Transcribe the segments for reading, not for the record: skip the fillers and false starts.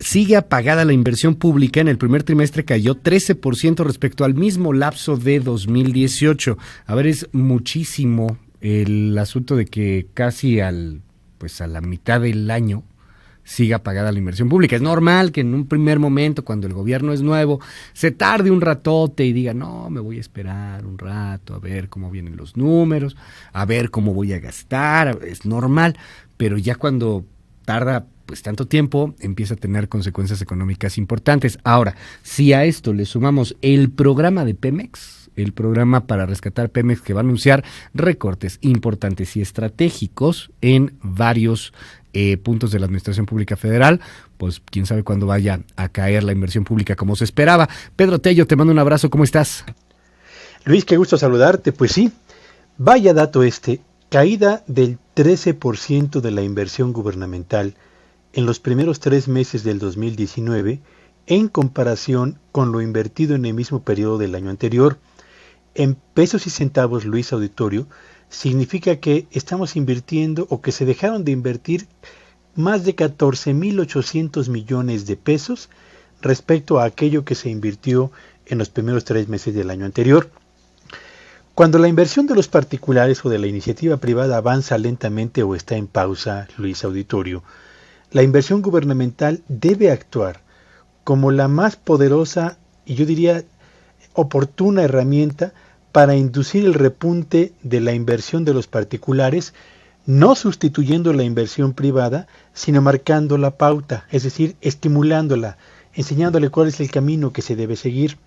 sigue apagada la inversión pública. En el primer trimestre cayó 13% respecto al mismo lapso de 2018. A ver, es muchísimo el asunto de que casi a la mitad del año siga apagada la inversión pública. Es normal que en un primer momento, cuando el gobierno es nuevo, se tarde un ratote y diga, no, me voy a esperar un rato a ver cómo vienen los números, a ver cómo voy a gastar, es normal, pero ya cuando tarda pues tanto tiempo, empieza a tener consecuencias económicas importantes. Ahora, si a esto le sumamos el programa de Pemex, el programa para rescatar Pemex, que va a anunciar recortes importantes y estratégicos en varios puntos de la Administración Pública Federal, pues quién sabe cuándo vaya a caer la inversión pública como se esperaba. Pedro Tello, te mando un abrazo, ¿cómo estás? Luis, qué gusto saludarte. Pues sí, vaya dato caída del 13% de la inversión gubernamental en los primeros 3 meses del 2019 en comparación con lo invertido en el mismo periodo del año anterior. En pesos y centavos, Luis Auditorio, significa que estamos invirtiendo o que se dejaron de invertir más de 14,800 millones de pesos respecto a aquello que se invirtió en los primeros 3 meses del año anterior. Cuando la inversión de los particulares o de la iniciativa privada avanza lentamente o está en pausa, Luis Auditorio, la inversión gubernamental debe actuar como la más poderosa y yo diría oportuna herramienta para inducir el repunte de la inversión de los particulares, no sustituyendo la inversión privada, sino marcando la pauta, es decir, estimulándola, enseñándole cuál es el camino que se debe seguir.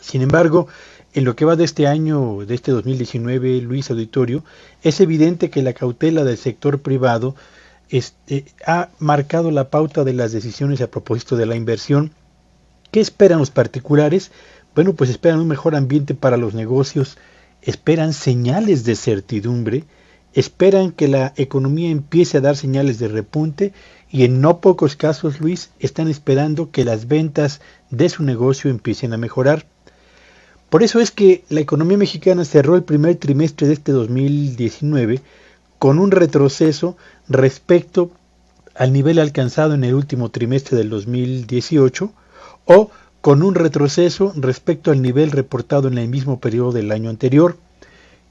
Sin embargo, en lo que va de este año, de este 2019, Luis Auditorio, es evidente que la cautela del sector privado ha marcado la pauta de las decisiones a propósito de la inversión. ¿Qué esperan los particulares? Bueno, pues esperan un mejor ambiente para los negocios, esperan señales de certidumbre, esperan que la economía empiece a dar señales de repunte y en no pocos casos, Luis, están esperando que las ventas de su negocio empiecen a mejorar. Por eso es que la economía mexicana cerró el primer trimestre de este 2019 con un retroceso respecto al nivel alcanzado en el último trimestre del 2018 o con un retroceso respecto al nivel reportado en el mismo periodo del año anterior.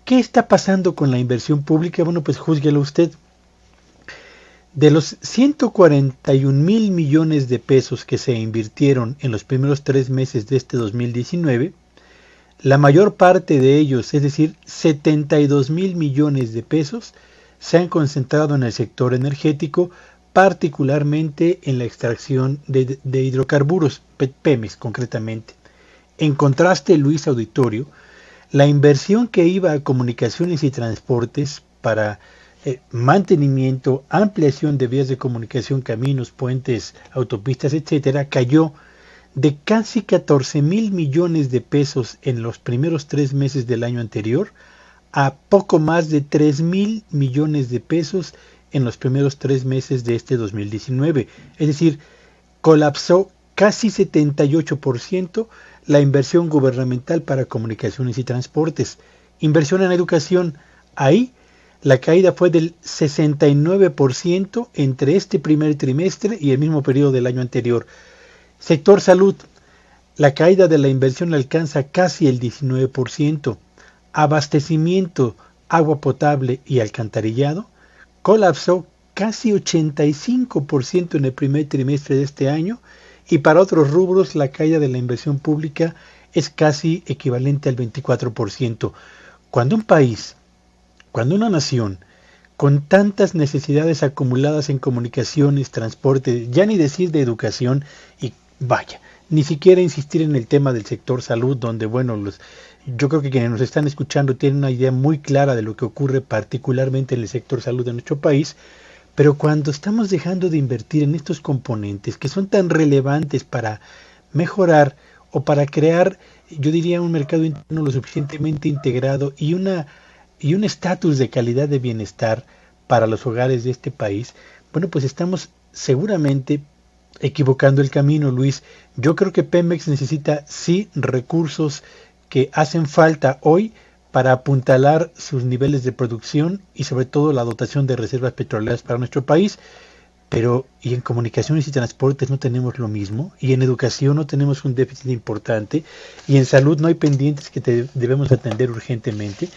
¿Qué está pasando con la inversión pública? Bueno, pues júzguelo usted. De los 141,000 millones de pesos que se invirtieron en los primeros 3 meses de este 2019, la mayor parte de ellos, es decir, 72,000 millones de pesos, se han concentrado en el sector energético, particularmente en la extracción de hidrocarburos, Pemex concretamente. En contraste, Luis Auditorio, la inversión que iba a comunicaciones y transportes para mantenimiento, ampliación de vías de comunicación, caminos, puentes, autopistas, etcétera, cayó de casi 14,000 millones de pesos en los primeros 3 meses del año anterior a poco más de 3,000 millones de pesos en los primeros 3 meses de este 2019. Es decir, colapsó casi 78% la inversión gubernamental para comunicaciones y transportes. Inversión en educación, ahí la caída fue del 69% entre este primer trimestre y el mismo periodo del año anterior. Sector salud, la caída de la inversión alcanza casi el 19%. Abastecimiento, agua potable y alcantarillado, colapsó casi 85% en el primer trimestre de este año y para otros rubros la caída de la inversión pública es casi equivalente al 24%. Cuando un país, cuando una nación, con tantas necesidades acumuladas en comunicaciones, transporte, ya ni decir de educación y vaya, ni siquiera insistir en el tema del sector salud, donde bueno, yo creo que quienes nos están escuchando tienen una idea muy clara de lo que ocurre particularmente en el sector salud de nuestro país, pero cuando estamos dejando de invertir en estos componentes que son tan relevantes para mejorar o para crear, yo diría, un mercado interno lo suficientemente integrado y un estatus de calidad de bienestar para los hogares de este país, bueno, pues estamos seguramente equivocando el camino, Luis. Yo creo que Pemex necesita sí recursos que hacen falta hoy para apuntalar sus niveles de producción y sobre todo la dotación de reservas petroleras para nuestro país, pero y en comunicaciones y transportes no tenemos lo mismo, y en educación no tenemos un déficit importante, y en salud no hay pendientes que debemos atender urgentemente.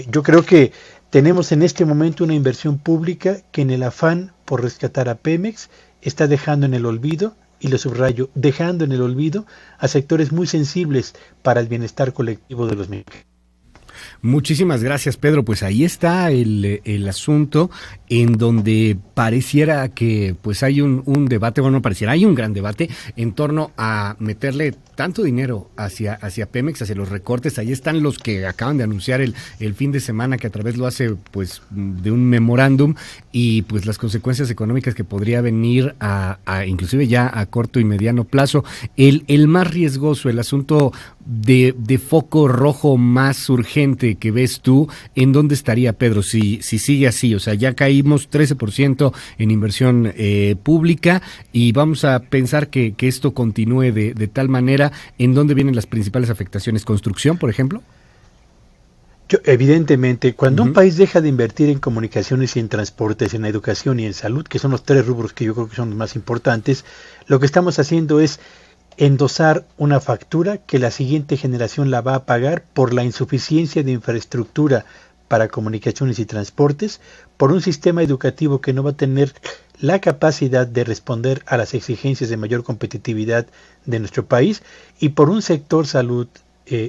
Yo creo que tenemos en este momento una inversión pública que en el afán por rescatar a Pemex está dejando en el olvido, y lo subrayo, dejando en el olvido a sectores muy sensibles para el bienestar colectivo de los mexicanos. Muchísimas gracias, Pedro. Pues ahí está el asunto en donde pareciera que pues hay un debate, bueno, no pareciera, hay un gran debate en torno a meterle tanto dinero hacia Pemex, hacia los recortes. Ahí están los que acaban de anunciar el fin de semana, que a través lo hace pues de un memorándum, y pues las consecuencias económicas que podría venir a inclusive ya a corto y mediano plazo. El más riesgoso, el asunto de foco rojo más urgente que ves tú, ¿en dónde estaría, Pedro, si sigue así? O sea, ya caímos 13% en inversión pública, y vamos a pensar que esto continúe de tal manera. ¿En dónde vienen las principales afectaciones? ¿Construcción, por ejemplo? Evidentemente, cuando un país deja de invertir en comunicaciones y en transportes, en educación y en salud, que son los tres rubros que yo creo que son los más importantes, lo que estamos haciendo es endosar una factura que la siguiente generación la va a pagar por la insuficiencia de infraestructura para comunicaciones y transportes, por un sistema educativo que no va a tener la capacidad de responder a las exigencias de mayor competitividad de nuestro país, y por un sector salud,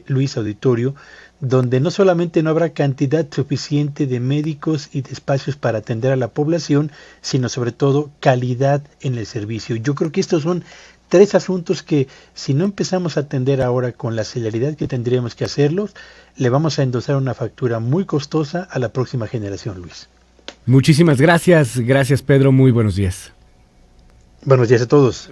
Luis Auditorio, donde no solamente no habrá cantidad suficiente de médicos y de espacios para atender a la población, sino sobre todo calidad en el servicio. Yo creo que estos son tres asuntos que, si no empezamos a atender ahora con la celeridad que tendríamos que hacerlos, le vamos a endosar una factura muy costosa a la próxima generación, Luis. Muchísimas gracias, Pedro, muy buenos días. Buenos días a todos.